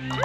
अस्सलाम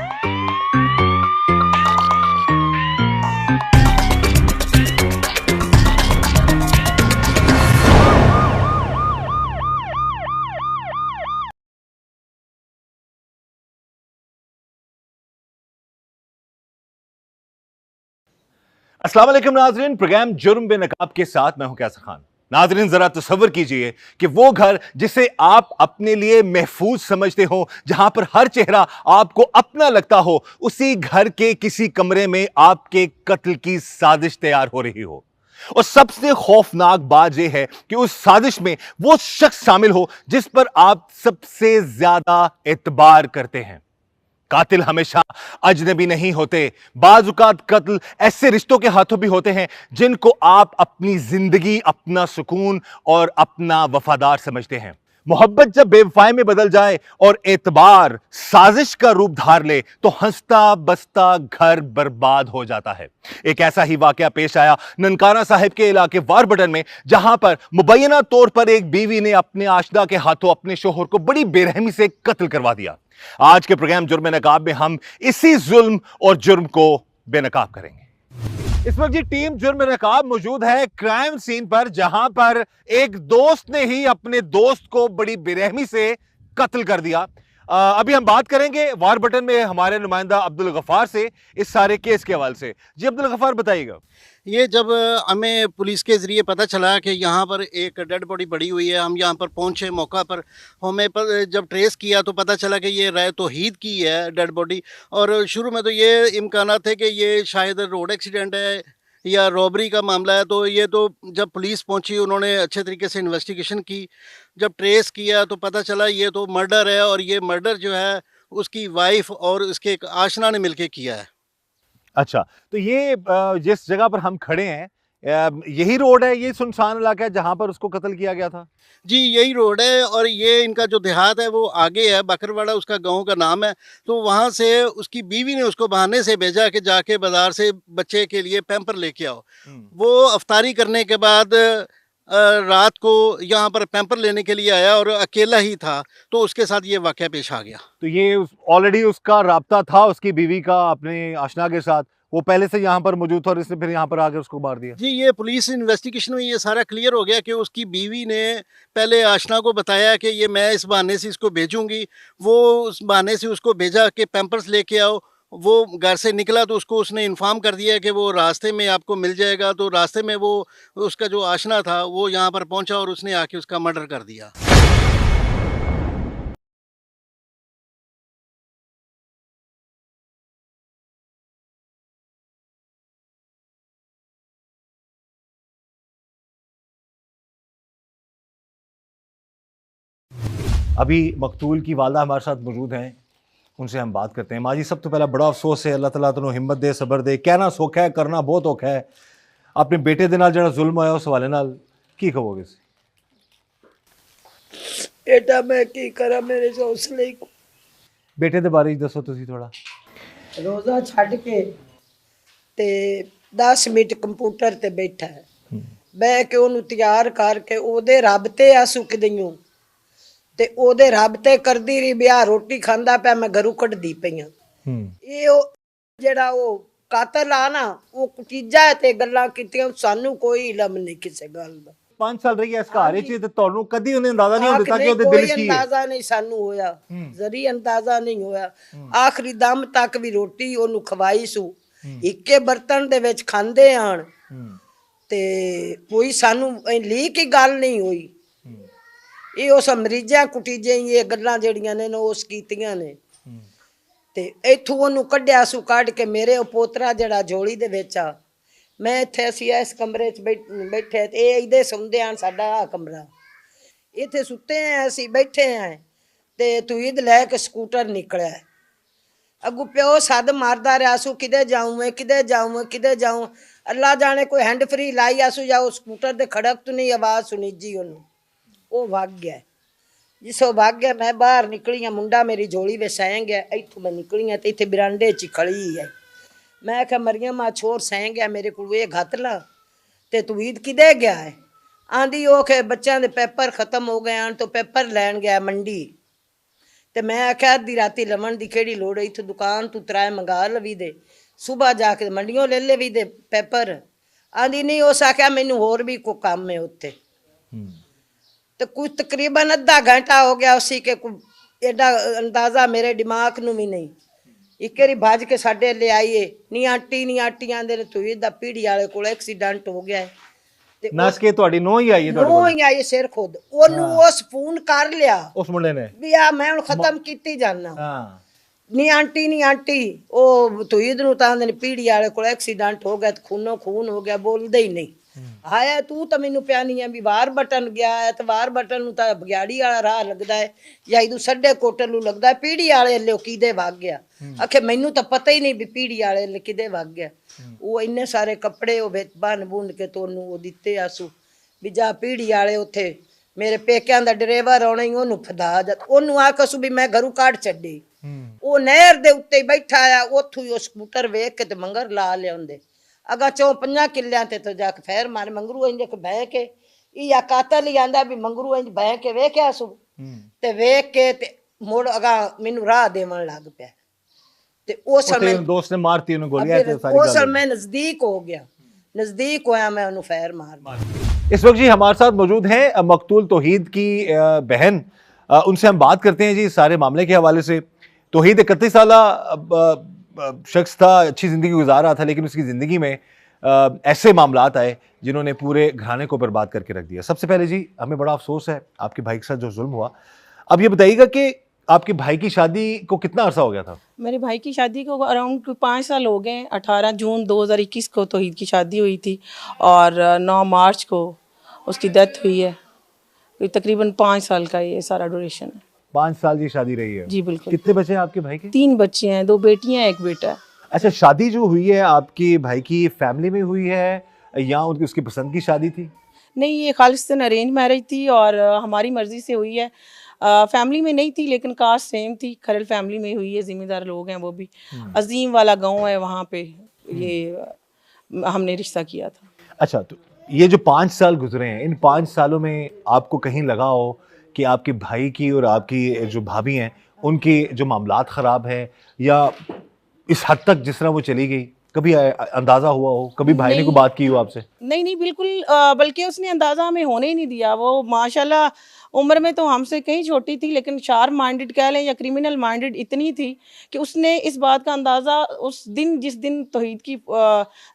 वालेकुम नाजरीन, प्रोग्राम जुर्म बेनकाब के साथ मैं हूं कैसर खान। नाजरीन, जरा तसव्वुर कीजिए कि वो घर जिसे आप अपने लिए महफूज समझते हो, जहां पर हर चेहरा आपको अपना लगता हो, उसी घर के किसी कमरे में आपके कत्ल की साजिश तैयार हो रही हो। और सबसे खौफनाक बात यह है कि उस साजिश में वो शख्स शामिल हो जिस पर आप सबसे ज्यादा एतबार करते हैं। कातिल हमेशा अजनबी नहीं होते। बाजुकात कत्ल ऐसे रिश्तों के हाथों भी होते हैं जिनको आप अपनी जिंदगी, अपना सुकून और अपना वफादार समझते हैं। मोहब्बत जब बेवफाई में बदल जाए और एतबार साजिश का रूप धार ले तो हंसता बसता घर बर्बाद हो जाता है। एक ऐसा ही वाकया पेश आया ननकाना साहिब के इलाके वारबटन में, जहां पर मुबैना तौर पर एक बीवी ने अपने आशना के हाथों अपने शोहर को बड़ी बेरहमी से कत्ल करवा दिया। आज के प्रोग्राम जुर्म नकाब में हम इसी जुल्म और जुर्म को बेनकाब करेंगे। इस वक्त जी टीम जुर्म नकाब मौजूद है क्राइम सीन पर, जहां पर एक दोस्त ने ही अपने दोस्त को बड़ी बेरहमी से कत्ल कर दिया। अभी हम बात करेंगे वारबटन में हमारे नुमाइंदा अब्दुल गफार से इस सारे केस के हवाले से। जी अब्दुल गफार, बताइएगा। ये जब हमें पुलिस के ज़रिए पता चला कि यहाँ पर एक डेड बॉडी पड़ी हुई है, हम यहाँ पर पहुँचे मौका पर। हमें जब ट्रेस किया तो पता चला कि ये राय तौहीद की है डेड बॉडी। और शुरू में तो ये इम्कानात थे कि ये शायद रोड एक्सीडेंट है या रॉबरी का मामला है। तो ये तो जब पुलिस पहुंची उन्होंने अच्छे तरीके से इन्वेस्टिगेशन की। जब ट्रेस किया तो पता चला ये तो मर्डर है, और ये मर्डर जो है उसकी वाइफ और उसके एक आशना ने मिलके किया है। अच्छा, तो ये जिस जगह पर हम खड़े हैं, यही रोड है, ये सुनसान इलाका है जहां पर उसको कत्ल किया गया था? जी यही रोड है, और ये इनका जो देहात है वो आगे है, बकरवाड़ा उसका गांव का नाम है। तो वहाँ से उसकी बीवी ने उसको बहाने से भेजा कि जाके बाज़ार से बच्चे के लिए पैम्पर लेके आओ। वो अफ्तारी करने के बाद रात को यहाँ पर पैम्पर लेने के लिए आया और अकेला ही था, तो उसके साथ ये वाक़या पेश आ गया। तो ये ऑलरेडी उसका राब्ता था उसकी बीवी का अपने आशना के साथ, वो पहले से यहाँ पर मौजूद था और इसने फिर यहाँ पर आकर उसको मार दिया? जी ये पुलिस इन्वेस्टिगेशन में ये सारा क्लियर हो गया कि उसकी बीवी ने पहले आशना को बताया कि ये मैं इस बहाने से इसको भेजूंगी। वो उस बहाने से उसको भेजा कि पैम्पर्स लेके आओ। वो घर से निकला तो उसको उसने इन्फॉर्म कर दिया कि वो रास्ते में आपको मिल जाएगा। तो रास्ते में वो उसका जो आशना था वो यहाँ पर पहुँचा और उसने आके उसका मर्डर कर दिया। अभी मकतूल की वालदा हमारे साथ मौजूद हैं, उनसे हम बात करते हैं। माँ जी, सब तो पहला बड़ा अफसोस है, अल्लाह ताला तुहानू हिम्मत दे, सबर दे। कहना सौखा है, करना बहुत औखा है। अपने बेटे दे नाल जिहड़ा जुल्म होया उस हवाले नाल की कहोगे? बेटा मैं की करा, मेरे हौसले ही बेटे दे बारे च दसो तुसी थोड़ा। रोज़ा छड़ के ते 10 मिनट कंप्यूटर ते बैठा है, बह के ਉਹਨੂੰ ਤਿਆਰ ਕਰਕੇ ਉਹਦੇ ਰੱਬ ਤੇ ਆ ਸੁੱਕਦੀਓ ਤੇ ਉਹਦੇ ਰੱਬ ਤੇ ਕਰਦੀ ਰਹੀ ਬਿਆ ਰੋਟੀ ਖਾਂਦਾ ਪਿਆ, ਮੈਂ ਘਰੋਂ ਕੱਢਦੀ ਪਈਆਂ। ਇਹ ਉਹ ਜਿਹੜਾ ਉਹ ਕਾਤਲ ਆ ਨਾ, ਉਹ ਚੀਜ਼ਾਂ ਤੇ ਗੱਲਾਂ ਕੀਤੀਆਂ, ਸਾਨੂੰ ਕੋਈ ਇਲਮ ਨਹੀਂ ਕਿਸੇ ਗੱਲ ਦਾ। 5 साल रही है इस घर च ते तुहानू कदी उन्हें अंदाजा नहीं होता कि ਉਹਦੇ दिल की है? अंदाजा नहीं सानू होया, जरी अंदाजा नहीं होया। आखिरी दम तक भी रोटी ਉਹਨੂੰ ਖਵਾਈ ਸੂ, ਇੱਕੇ ਬਰਤਨ ਦੇ ਵਿੱਚ ਖਾਂਦੇ ਆਣ ਤੇ ਕੋਈ ਸਾਨੂੰ ਲੀਕ ਹੀ ਗੱਲ ਨਹੀਂ ਹੋਈ। ਇਹ ਉਸ ਮਰੀਜ਼ਾਂ ਕੁਟੀਜੇ ਇਹ ਗੱਲਾਂ ਜਿਹੜੀਆਂ ਨੇ ਉਸ ਕੀਤੀਆਂ ਨੇ ਤੇ ਇੱਥੋਂ ਉਹਨੂੰ ਕੱਢਿਆ ਸੂ, ਕੱਢ ਕੇ ਮੇਰੇ ਉਹ ਪੋਤਰਾ ਜਿਹੜਾ ਝੋਲੀ ਦੇ ਵਿੱਚ ਆ, ਮੈਂ ਇੱਥੇ ਅਸੀਂ ਇਸ ਕਮਰੇ 'ਚ ਬੈਠੇ ਤੇ ਇਹ ਇਹਦੇ ਸੌਂਦੇ ਹਨ, ਸਾਡਾ ਆ ਕਮਰਾ, ਇੱਥੇ ਸੁੱਤੇ ਆ ਅਸੀਂ, ਬੈਠੇ ਆ ਤੇ ਤੂੰ ਲੈ ਕੇ ਸਕੂਟਰ ਨਿਕਲਿਆ। ਅੱਗੋਂ ਪਿਓ ਸੱਦ ਮਾਰਦਾ ਰਿਹਾ ਸੂ, ਕਿਤੇ ਜਾਊਂ ਮੈਂ, ਕਿਤੇ ਜਾਊਂ ਮੈਂ, ਕਿਤੇ ਜਾਊਂ। ਅੱਲਾ ਜਾਣੇ ਕੋਈ हैंड फ्री लाई आसू या उस स्कूटर दे खड़क तो नहीं आवाज़ सुनी जी ਉਹਨੂੰ, ਉਹ भाग गया। जिसो भाग गया मैं बाहर निकली हाँ, मुंडा मेरी झोली में सह गया। इतों मैं निकली हाँ तो इतने बरांडे च खड़ी है। मैं क्या मरियम आ छोर सह गया मेरे को ये घत ला ते तू ईद किदे गया है? आंधी ओ के बच्चों के पेपर खत्म हो गए हैं तो पेपर लैन गया मंडी। ਤੇ ਮੈਂ ਆਖਿਆ ਅੱਧੀ ਰਾਤੀ ਲਵਣ ਦੀ ਕਿਹੜੀ ਲੋੜ ਹੈ, ਇੱਥੇ ਦੁਕਾਨ ਤੂੰ ਤਰਾਏ ਮੰਗਾ ਲਵੀ ਦੇ, ਸੁਬਾ ਜਾ ਕੇ ਮੰਡੀਆਂ ਲੈ ਲਵੀ ਦੇ ਪੇਪਰ। ਆਂਦੀ ਨਹੀਂ, ਉਸ ਆਖਿਆ ਮੈਨੂੰ ਹੋਰ ਵੀ ਕੋਈ ਕੰਮ ਹੈ ਉੱਥੇ। ਤੇ ਕੁਝ ਤਕਰੀਬਨ ਅੱਧਾ ਘੰਟਾ ਹੋ ਗਿਆ ਉसी के एडा अंदाजा मेरे दिमाग ਨੂੰ ਵੀ ਨਹੀਂ। ਇੱਕ ਵਾਰੀ ਭੱਜ ਕੇ ਸਾਡੇ ਲੈ ਆਈਏ, ਨੀ ਆਂਟੀ ਆਂਦੇ ਨੇ ਤੂੰ ਇਹਦਾ ਪੀੜੀ ਵਾਲੇ ਕੋਲ ਐਕਸੀਡੈਂਟ ਹੋ ਗਿਆ ਹੈ। ਤੇ ਨਸ ਕੇ ਤੁਹਾਡੀ ਨੋ ਹੀ ਆਈ ਹੈ ਤੁਹਾਡੇ ਨੋ ਕੋਲ? ਹੀ ਆਈ ਸਿਰ ਖੁਦ, ਉਹਨੂੰ ਉਸ ਫੋਨ ਕਰ ਲਿਆ ਉਸ ਮੁੰਡੇ ਨੇ ਵੀ ਆ ਮੈਂ ਹੁਣ ਖਤਮ ਕੀਤੀ ਜਾਨਾ। ਹਾਂ। ਨੀ ਆਂਟੀ ਉਹ ਤੂੰ ਨੂੰ ਤਾਂ ਆਂਦੇ ਨੇ ਪੀੜੀ ਵਾਲੇ ਕੋਲ ਐਕਸੀਡੈਂਟ ਹੋ ਗਿਆ ਤੇ ਖੂਨੋ ਖੂਨ ਹੋ ਗਿਆ, ਬੋਲਦੇ ਹੀ ਨਹੀਂ। ਆਇਆ ਤੂੰ ਤਾਂ ਮੈਨੂੰ ਪਿਆ ਨਹੀਂ ਹੈ ਵੀ ਵਾਰ ਬਟਨ ਗਿਆ ਹੈ, ਤੇ ਵਾਰ ਬਟਨ ਨੂੰ ਤਾਂ ਬਗਿਆੜੀ ਵਾਲਾ ਰਾਹ ਲੱਗਦਾ ਹੈ ਜਾਂ ਇਹਦੂ ਸੱਡੇ ਕੋਟਲ ਨੂੰ ਲੱਗਦਾ ਹੈ, ਪੀੜੀ ਵਾਲੇ ਲਿਓ ਕਿਦੇ ਵਗ ਗਿਆ। ਆਖੇ ਮੈਨੂੰ ਤਾਂ ਪਤਾ ਹੀ ਨਹੀਂ ਵੀ ਪੀੜੀ ਵਾਲੇ ਲੈ ਕਿਦੇ ਵਗ ਗਿਆ। ਉਹ ਇੰਨੇ ਸਾਰੇ ਕੱਪੜੇ ਉਹ ਵਿੱਚ ਬੰਨ ਬੁੰਨ ਕੇ ਤੋਨੂੰ ਉਹ ਦਿੱਤੇ ਆਸੂ ਵੀ ਜਾ ਪੀੜੀ ਵਾਲੇ ਉੱਥੇ ਮੇਰੇ ਪੇਕਿਆਂ ਦਾ ਡਰਾਈਵਰ ਆਉਣਾ ਹੀ, ਉਹਨੂੰ ਫਦਾ ਜਾ, ਉਹਨੂੰ ਆਖਸੂ ਵੀ ਮੈਂ ਘਰੋਂ ਕੱਢ ਛੱਡੀ। ਉਹ ਨਹਿਰ ਦੇ ਉੱਤੇ ਹੀ ਬੈਠਾ ਆ, ਉੱਥੋਂ ਹੀ ਉਹ ਸਕੂਟਰ ਵੇਖ ਕੇ ਤੇ ਮੰਗਰ ਲਾ ਲਿਆਉਂਦੇ। अगर 4-5 किलियां ते तो जाके फेर मारे मंगरू इंज बह के या कातल ही आंदा भी मंगरू इंज बह के वेख्या सु ते वेख के ते मुड़ अगा मैनू राह देवन लग पिया। ते उस समय दोस्त ने मारती उन्हें गोलियां ते सारी उस समय नजदीक हो गया, नजदीक होया मैं उन्हें फेर मार। इस वक्त जी हमारे साथ मौजूद हैं मकतूल तौहीद की बहन, उनसे हम बात करते हैं जी सारे मामले के हवाले से। तौहीद 31 साला शख्स था, अच्छी ज़िंदगी गुजार रहा था, लेकिन उसकी ज़िंदगी में ऐसे मामलात आए जिन्होंने पूरे घराने को बर्बाद करके रख दिया। सबसे पहले जी हमें बड़ा अफसोस है आपके भाई के साथ जो जुल्म हुआ। अब ये बताइएगा कि आपके भाई की शादी को कितना अरसा हो गया था? मेरे भाई की शादी को अराउंड 5 साल हो गए। 18 जून 2021 को तौहीद की शादी हुई थी और 9 मार्च को उसकी डेथ हुई है। तकरीबन 5 साल का ये सारा ड्यूरेशन है। 5 साल की शादी रही है जी बिल्कुल। कितने बच्चे हैं आपके भाई के? 3 बच्चे हैं, 2 बेटियां 1 बेटा है। अच्छा, शादी जो हुई है आपके भाई की फैमिली में हुई है या उनकी उसकी पसंद की शादी थी? नहीं, ये खालिस्तान अरेंज मैरिज थी और हमारी मर्जी से हुई है। फैमिली में नहीं थी लेकिन कास्ट सेम थी, खरल फैमिली में हुई है, जिम्मेदार लोग हैं वो भी। अजीम वाला गांव है, वहाँ पे ये हमने रिश्ता किया था। अच्छा, तो ये जो 5 साल गुजरे हैं, इन 5 सालों में आपको कहीं लगा हो कि आपके भाई की और आपकी जो भाभी हैं उनके जो मामलात ख़राब हैं या इस हद तक जिस तरह वो चली गई, कभी अंदाज़ा हुआ हो, कभी भाई ने कोई बात की हो आपसे? नहीं बिल्कुल, बल्कि उसने अंदाज़ा हमें होने ही नहीं दिया। वो माशाल्लाह उम्र में तो हमसे कहीं छोटी थी लेकिन शार्प माइंडेड कह लें या क्रिमिनल माइंडेड इतनी थी कि उसने इस बात का अंदाज़ा उस दिन जिस दिन तौहीद की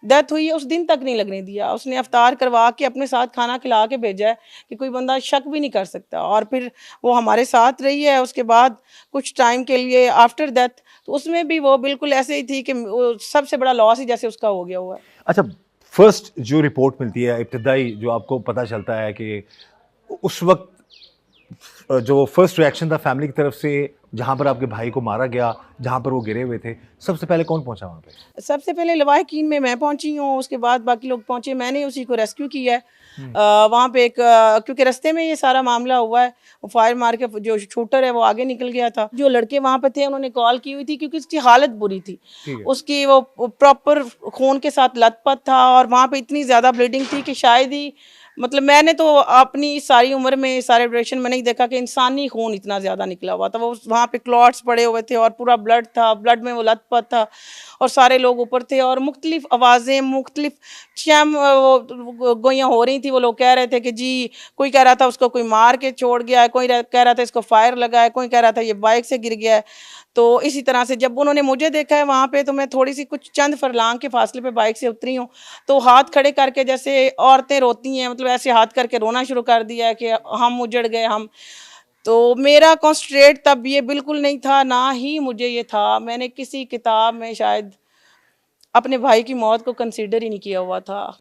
डेथ हुई है उस दिन तक नहीं लगने दिया। उसने अफ्तार करवा के अपने साथ खाना खिला के भेजा है कि कोई बंदा शक भी नहीं कर सकता। और फिर वो हमारे साथ रही है उसके बाद कुछ टाइम के लिए आफ्टर डेथ, तो उसमें भी वो बिल्कुल ऐसे ही थी कि सबसे बड़ा लॉस ही जैसे उसका हो गया हुआ है। अच्छा, फर्स्ट जो रिपोर्ट मिलती है, इब्तिदाई जो आपको पता चलता है कि उस वक्त जो फर्स्ट रिएक्शन था फैमिली की तरफ से, जहाँ पर आपके भाई को मारा गया, जहाँ पर वो गिरे हुए थे, सबसे पहले कौन पहुँचा वहाँ पे? सबसे पहले लवाहिकीन में मैं पहुंची हूँ, उसके बाद बाकी लोग पहुंचे, मैंने उसी को रेस्क्यू किया है। वहाँ पे एक क्योंकि रास्ते में ये सारा मामला हुआ है, वो फायर मार के जो शूटर है वो आगे निकल गया था। जो लड़के वहाँ पे थे उन्होंने कॉल की हुई थी क्योंकि उसकी हालत बुरी थी, उसकी वो प्रॉपर खून के साथ लथपथ था और वहाँ पे इतनी ज़्यादा ब्लीडिंग थी कि शायद ही मतलब मैंने तो अपनी सारी उम्र में सारे ड्यूरेशन में नहीं देखा कि इंसानी खून इतना ज़्यादा निकला हुआ था। वो वहाँ पे क्लॉट्स पड़े हुए थे और पूरा ब्लड था, ब्लड में वो लथपथ था और सारे लोग ऊपर थे और मुख्तलिफ आवाज़ें, मुख्तलिफ शैम गोइयाँ हो रही थी। वो लोग कह रहे थे कि जी कोई कह रहा था उसको कोई मार के छोड़ गया है, कोई कह रहा था इसको फायर लगा है, कोई कह रहा था ये बाइक से गिर गया है। तो इसी तरह से जब उन्होंने मुझे देखा है वहाँ पे तो मैं थोड़ी सी कुछ चंद फरलांग के फासले पे बाइक से उतरी हूँ, तो हाथ खड़े करके जैसे औरतें रोती हैं, मतलब ऐसे हाथ करके रोना शुरू कर दिया है कि हम उजड़ गए हम। तो मेरा कॉन्सेंट्रेट तब ये बिल्कुल नहीं था, ना ही मुझे ये था, मैंने किसी किताब में शायद अपने भाई की मौत को कंसीडर ही नहीं किया हुआ था।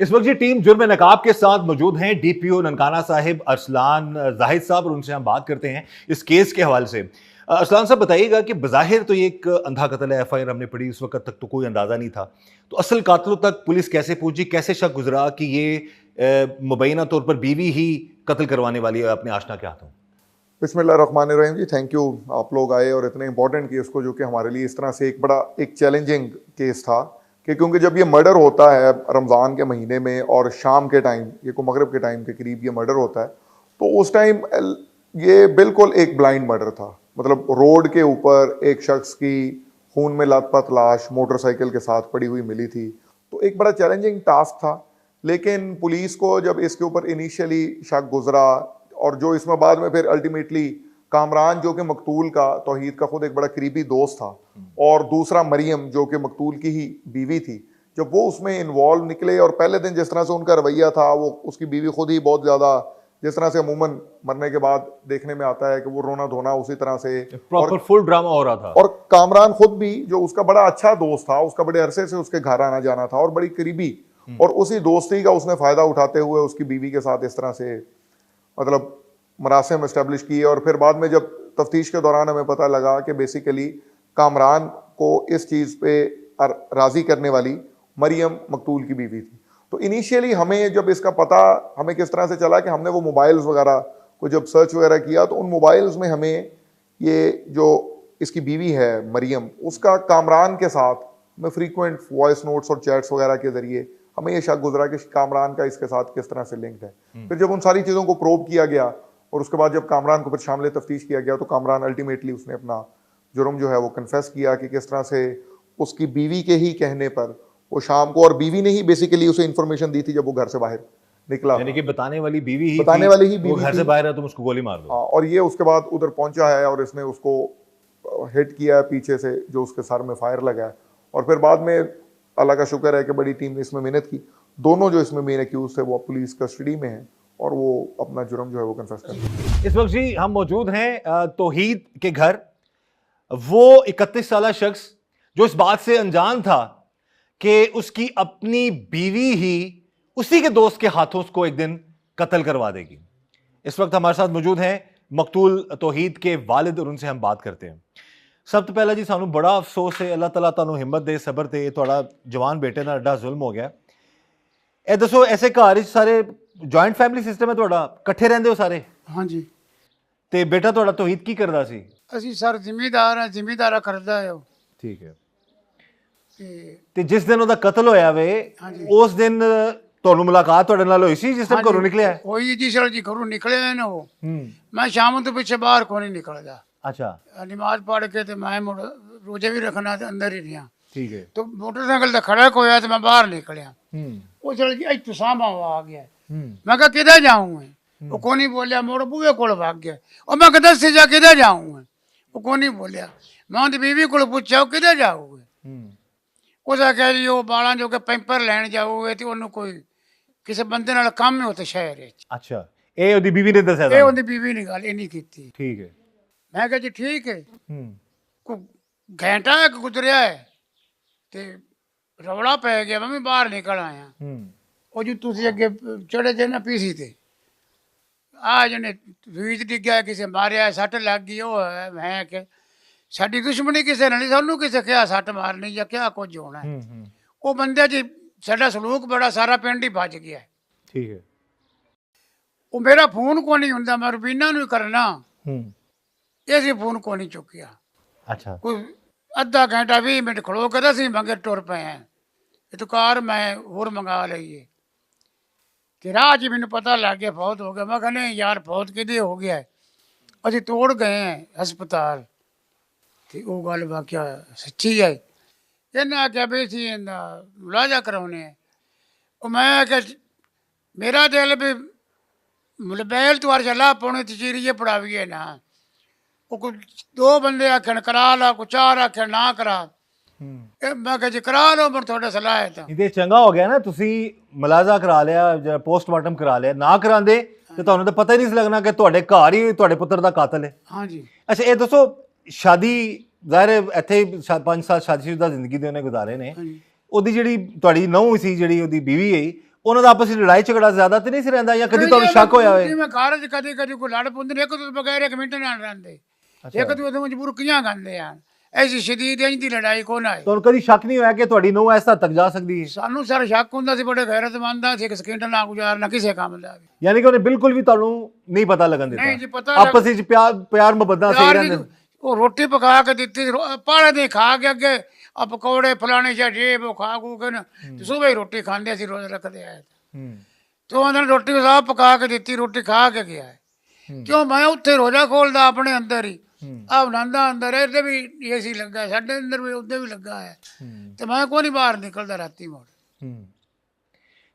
इस वक्त ये टीम जुर्म नकाब के साथ मौजूद हैं डीपीओ ननकाना साहिब अरसलान जाहिद साहब, और उनसे हम बात करते हैं इस केस के हवाले से। अरसलान साहब, बताइएगा कि बज़ाहिर तो ये एक अंधा कत्ल है, FIR हमने पढ़ी, उस वक्त तक तो कोई अंदाज़ा नहीं था, तो असल कातिलों तक पुलिस कैसे पहुंची, कैसे शक गुजरा कि ये मुबैना तौर पर बीवी ही कत्ल करवाने वाली है अपने आशना के हाथों? बिस्मिल्लाहिर्रहमानिर्रहीम जी, थैंक यू, आप लोग आए और इतने इंपॉर्टेंट केस को, जो कि हमारे लिए इस तरह से एक बड़ा एक चैलेंजिंग केस था कि क्योंकि जब ये मर्डर होता है रमज़ान के महीने में और शाम के टाइम, ये को मगरिब के टाइम के करीब ये मर्डर होता है, तो उस टाइम ये बिल्कुल एक ब्लाइंड मर्डर था। मतलब रोड के ऊपर एक शख्स की खून में लथपथ लाश मोटरसाइकिल के साथ पड़ी हुई मिली थी, तो एक बड़ा चैलेंजिंग टास्क था। लेकिन पुलिस को जब इसके ऊपर इनिशियली शक गुजरा और जो इसमें बाद में फिर अल्टीमेटली कामरान जो कि मकतूल का, तौहीद का खुद एक बड़ा करीबी दोस्त था, और दूसरा मरियम जो कि मकतूल की ही बीवी थी, जब वो उसमें इन्वॉल्व निकले और पहले दिन जिस तरह से उनका रवैया था, वो उसकी बीवी खुद ही बहुत ज़्यादा, जिस तरह से अमूमन मरने के बाद देखने में आता है कि वो रोना धोना उसी तरह से, प्रॉपर फुल ड्रामा हो रहा था। और कामरान खुद भी जो उसका बड़ा अच्छा दोस्त था, उसका बड़े अरसे से उसके घर आना जाना था और बड़ी करीबी, और उसी दोस्ती का उसने फ़ायदा उठाते हुए उसकी बीवी के साथ इस तरह से मतलब मरासिम इस्टेब्लिश किए। और फिर बाद में जब तफ्तीश के दौरान हमें पता लगा कि बेसिकली कामरान को इस चीज़ पे राज़ी करने वाली मरियम मकतूल की बीवी थी। तो इनिशियली हमें जब इसका पता हमें किस तरह से चला कि हमने वो मोबाइल्स वगैरह को जब सर्च वगैरह किया, तो उन मोबाइल्स में हमें ये जो इसकी बीवी है मरियम, उसका कामरान के साथ में फ्रीक्वेंट वॉइस नोट्स और चैट्स वगैरह के ज़रिए हमें ये शक गुजरा कि कामरान का इसके साथ किस तरह से लिंक्ड है। फिर जब उन सारी चीज़ों को प्रोब किया गया और उसके बाद जब कामरान को फिर शामिल तफ्तीश किया गया, तो कामरान अल्टीमेटली उसने अपना जुर्म जो है वो कन्फेस किया कि किस तरह से उसकी बीवी के ही कहने पर वो शाम को, और बीवी ने ही बेसिकली उसे इंफॉर्मेशन दी थी जब वो घर से बाहर निकला, यानी कि बताने वाली बीवी ही बताने थी, वाली ही वो बीवी घर से थी। बाहर है, तुम उसको गोली मार दो। हाँ, और ये उसके बाद उधर पहुंचा है और इसने उसको हिट किया है पीछे से, जो उसके सर में फायर लगा है। और फिर बाद में अल्लाह का शुक्र है कि बड़ी टीम ने इसमें मेहनत की। दोनों जो इसमें मेन एक्यूज थे वो पुलिस कस्टडी में हैं और वो अपना जुर्म जो है वो कन्फेस कर रहे हैं। इस वक्त जी हम मौजूद हैं तौहीद के घर। वो 31 साल शख्स जो इस बात से अनजान था कि उसकी अपनी बीवी ही उसी के दोस्त के हाथों उसको एक दिन कत्ल करवा देगी। इस वक्त हमारे साथ मौजूद हैं मकतूल तौहीद के वालिद और उनसे हम बात करते हैं। सब तो पहला जी सानू बड़ा अफसोस है, अल्लाह ताला तुहानू हिम्मत दे, सबर दे, थोड़ा जवान बेटे नाल एडा जुल्म हो गया। ए दसो ऐसे घर सारे जॉइंट फैमिली सिस्टम है ਤੁਹਾਡਾ, ਇਕੱਠੇ ਰਹਿੰਦੇ ਹੋ ਸਾਰੇ? ਹਾਂਜੀ ਤੇ ਬੇਟਾ ਤੁਹਾਡਾ ਤੌਹੀਦ ਕੀ ਕਰਦਾ ਸੀ? ਅਸੀਂ ਸਰ ਜ਼ਿਮੀਦਾਰ ਹਾਂ, ਜ਼ਿਮੀਦਾਰਾ ਕਰਦਾ ਹੈ ਉਹ। ਠੀਕ ਹੈ। ਤੇ ਤੇ ਜਿਸ ਦਿਨ ਉਹਦਾ ਕਤਲ ਹੋਇਆ ਵੇ ਉਸ ਦਿਨ ਤੁਹਾਨੂੰ ਮੁਲਾਕਾਤ ਤੁਹਾਡੇ ਨਾਲ ਹੋਈ ਸੀ ਜਿਸ ਦਿਨ ਘਰੋਂ ਨਿਕਲਿਆ? ਹੋਈ ਜੀ ਸਰ ਜੀ, ਘਰੋਂ ਨਿਕਲਿਆ ਨਾ ਉਹ। ਮੈਂ ਸ਼ਾਮ ਤੋਂ ਪਿੱਛੇ ਬਾਹਰ ਕੋਈ ਨਹੀਂ ਨਿਕਲਦਾ। ਅੱਛਾ ਨਮਾਜ਼ ਪੜ੍ਹ ਕੇ ਤੇ ਮੈਂ ਮੁੜ ਰੋਜ਼ੇ ਵੀ ਰੱਖਣਾ ਤੇ ਅੰਦਰ ਹੀ ਰਿਹਾ। ਠੀਕ ਹੈ। तो मोटरसाइकिल तो खड़ा होया तो मैं बाहर निकलिया। वो चल जी इतों सामा आ गया। मैं कहा किधर जाऊँ मैं? वो को नहीं बोलिया, मोड़ बूहे को भाग गया। और मैं कहा 10 से जा किधर जाऊँ मैं? वो को नहीं बोलिया। मैं उनकी बीवी को पूछा किधर जाओगे? उस कह रही वो बाला जो के पैंपर लैन जाओगे तो उन्होंने कोई किसी बंदे नाल काम है उत्थे शहर विच। अच्छा, ਇਹ ਉਹਦੀ ਬੀਵੀ ਨੇ ਦੱਸਿਆ ये ਤੁਹਾਨੂੰ? उनकी बीवी ने गल नहीं की। ਠੀਕ ਹੈ। मैं कहा जी ठीक है। को घंटा एक गुजरिया है ਤੇ ਰੌਲਾ ਪੈ ਗਿਆ। ਮੈਂ ਵੀ ਬਾਹਰ ਨਿਕਲ ਆਇਆ। ਉਹ ਜੋ ਤੁਸੀਂ ਅੱਗੇ ਚੜੇ ਜੇ ਨਾ ਪੀਸੀ ਤੇ ਆ ਜਣੇ ਵੀਜ ਡਿੱਗਿਆ, ਕਿਸੇ ਮਾਰਿਆ, ਸੱਟ ਲੱਗ ਗਈ। ਉਹ ਹੈ ਕਿ ਸਾਡੀ ਦੁਸ਼ਮਣੀ ਕਿਸੇ ਨਾਲ ਨਹੀਂ, ਸਾਨੂੰ ਕਿਸੇ ਕਿਹਾ ਸੱਟ ਮਾਰਨੀ ਜਾਂ ਕਿਹਾ ਕੁਝ ਹੋਣਾ। ਉਹ ਬੰਦੇ ਜੀ ਸਾਡਾ ਸਲੂਕ ਬੜਾ, ਸਾਰਾ ਪਿੰਡ ਹੀ ਭੱਜ ਗਿਆ। ਠੀਕ ਹੈ। ਉਹ ਮੇਰਾ ਫੋਨ ਕੋ ਨਹੀਂ ਹੁੰਦਾ, ਮੈਂ ਰੁਬੀਨਾ ਨੂੰ ਹੀ ਕਰਨਾ, ਇਹ ਸੀ ਫੋਨ ਕੋ ਨਹੀਂ ਚੁੱਕਿਆ। ਅੱਛਾ। ਕੋਈ ਅੱਧਾ ਘੰਟਾ 20 ਮਿੰਟ ਖਲੋ ਕੇ ਅਸੀਂ ਮੰਗੇ ਟੁਰ ਪਏ ਹਾਂ। ਇਹ ਤਾਂ ਕਾਰ ਮੈਂ ਹੋਰ ਮੰਗਾ ਲਈਏ। ਤੇ ਰਾਹ 'ਚ ਮੈਨੂੰ ਪਤਾ ਲੱਗ ਗਿਆ ਫੌਤ ਹੋ ਗਿਆ। ਮੈਂ ਕਹਿੰਦਾ ਨਹੀਂ ਯਾਰ ਫੌਤ ਕਿਹਦੇ ਹੋ ਗਿਆ? ਅਸੀਂ ਤੋੜ ਗਏ ਹਾਂ ਹਸਪਤਾਲ। ਤੇ ਉਹ ਗੱਲ ਵਾਕਿਆ ਸੱਚੀ ਹੈ। ਇਹਨਾਂ ਆਖਿਆ ਵੀ ਅਸੀਂ ਇਹਦਾ ਮੁਲਾਜ਼ਾ ਕਰਾਉਣੇ ਆ। ਉਹ ਮੈਂ ਆਖਿਆ ਮੇਰਾ ਦਿਲ ਵੀ ਮਲਬੈਲ ਤੋਂ ਅਰਜਲਾ ਪਾਉਣੇ ਤੇ ਚੀਰੀਏ ਪੜਾਵੀਏ ਨਾ। ਉਹ ਕੋਈ 2 ਬੰਦੇ ਆਖਣ ਕਰਾ ਲਾ, ਕੋਈ 4 ਆਖਣ ਨਾ ਕਰਾ। ਮੈਂ ਕਿਹਾ ਜੀ ਕਰਾ ਲਓ, ਪਰ ਤੁਹਾਡਾ ਸਲਾਹ ਹੈ ਤਾਂ। ਇਹਦੇ ਚੰਗਾ ਹੋ ਗਿਆ ਨਾ ਤੁਸੀਂ ਮਲਾਜ਼ਾ ਕਰਾ ਲਿਆ ਜਾਂ ਪੋਸਟਮਾਰਟਮ ਕਰਾ ਲਿਆ। ਨਾ ਕਰਾਉਂਦੇ ਤੇ ਤੁਹਾਨੂੰ ਤਾਂ ਪਤਾ ਹੀ ਨਹੀਂ ਸੀ ਲੱਗਣਾ ਕਿ ਤੁਹਾਡੇ ਘਰ ਹੀ ਤੁਹਾਡੇ ਪੁੱਤਰ ਦਾ ਕਾਤਲ ਹੈ। ਹਾਂਜੀ। ਅੱਛਾ, ਇਹ ਦੱਸੋ ਸ਼ਾਦੀ ਜ਼ਾਹਿਰ ਹੈ ਇੱਥੇ 5 ਸਾਲ ਸ਼ਾਦੀशुदा ਜ਼ਿੰਦਗੀ ਦੇ ਉਹਨੇ ਗੁਜ਼ਾਰੇ ਨੇ। ਉਹਦੀ ਜਿਹੜੀ ਤੁਹਾਡੀ ਨੂੰਹ ਸੀ, ਜਿਹੜੀ ਉਹਦੀ ਬੀਵੀ ਹੈ, ਉਹਨਾਂ ਦਾ ਆਪਸ ਵਿੱਚ ਲੜਾਈ ਝਗੜਾ ਜ਼ਿਆਦਾ ਤੇ ਨਹੀਂ ਸੀ ਰਹਿੰਦਾ ਜਾਂ ਕਦੀ ਤੁਹਾਨੂੰ ਸ਼ੱਕ ਹੋਇਆ ਹੋਵੇ? ਜਿਵੇਂ ਘਰ 'ਚ ਕਦੇ ਕਦੇ ਕੋਈ ਲੜ ਪੁੰਦੇ ਨੇ, ਇੱਕ ਤੋਂ ਬਗੈਰ 1 ਮਿੰਟ ਨਾਲ ਰਹਿੰਦੇ, ਇੱਕ ਦੂਜੇ ਤੋਂ ਮਜਬੂਰ ਕੀਆਂ ਗਾਂਦੇ ਆ। ਐਸੀ ਸ਼ਦੀਦ ਇੰਜ ਦੀ ਲੜਾਈ ਕੋ ਨਾ ਹੈ। ਤੁਹਾਨੂੰ ਕਦੀ ਸ਼ੱਕ ਨਹੀਂ ਹੋਇਆ ਕਿ ਤੁਹਾਡੀ ਨੂੰਹ ਇਸ ਹੱਦ ਤੱਕ ਜਾ ਸਕਦੀ ਹੈ? ਸਾਨੂੰ ਸਰ ਸ਼ੱਕ ਹੁੰਦਾ ਸੀ, ਬੜੇ ਗੈਰਤਮੰਦ ਆ, ਇੱਕ ਸਕਿੰਟ ਨਾ ਗੁਜ਼ਾਰਨਾ ਕਿਸੇ ਕੰਮ ਦਾ ਵੀ। ਯਾਨੀ ਕਿ ਉਹਨੇ ਬਿਲਕੁਲ ਵੀ ਤੁਹਾਨੂੰ ਨਹੀਂ ਪਤਾ ਲੱਗਣ ਨਹੀਂ ਜੀ, ਦਿੱਤਾ? ਪਤਾ ਆਪਸ ਵਿੱਚ ਪਿਆਰ ਮੁਹੱਬਤ ਨਾਲ ਸਹੀ ਯਾਰ ਰਹਿੰਦੇ? ਜੀ, ਉਹ ਰੋਟੀ ਪਕਾ ਕੇ ਦਿੱਤੀ, ਪਾਲੇ ਦੇ ਖਾ ਕੇ ਅੱਗੇ ਆ ਪਕੌੜੇ ਫਲਾਣੇ ਜਾਂ ਜੇ ਉਹ ਖਾ ਖੂ ਕੇ ਨਾ ਤੇ ਸੁਬਹ ਹੀ ਰੋਟੀ ਖਾਂਦੇ ਅਸੀਂ ਰੋਜ਼ ਰੱਖਦੇ ਆਏ ਤੇ ਉਹਨਾਂ ਨੇ ਰੋਟੀ ਸਾਹ ਪਕਾ ਕੇ ਦਿੱਤੀ, ਰੋਟੀ ਖਾ ਕੇ ਗਿਆ ਕਿਉਂ ਮੈਂ ਉੱਥੇ ਰੋਜ਼ਾ ਖੋਲਦਾ ਆਪਣੇ ਅੰਦਰ ਹੀ ਆ ਬਣਾਉਂਦਾ ਅੰਦਰ, ਇਹਦੇ ਵੀ ਏਸੀ ਲੱਗਾ, ਸਾਡੇ ਅੰਦਰ ਵੀ ਉਹਦੇ ਵੀ ਲੱਗਾ ਹੈ ਤੇ ਮੈਂ ਕੋਈ ਨਹੀਂ ਬਾਹਰ ਨਿਕਲਦਾ ਰਾਤੀ ਮੋੜ।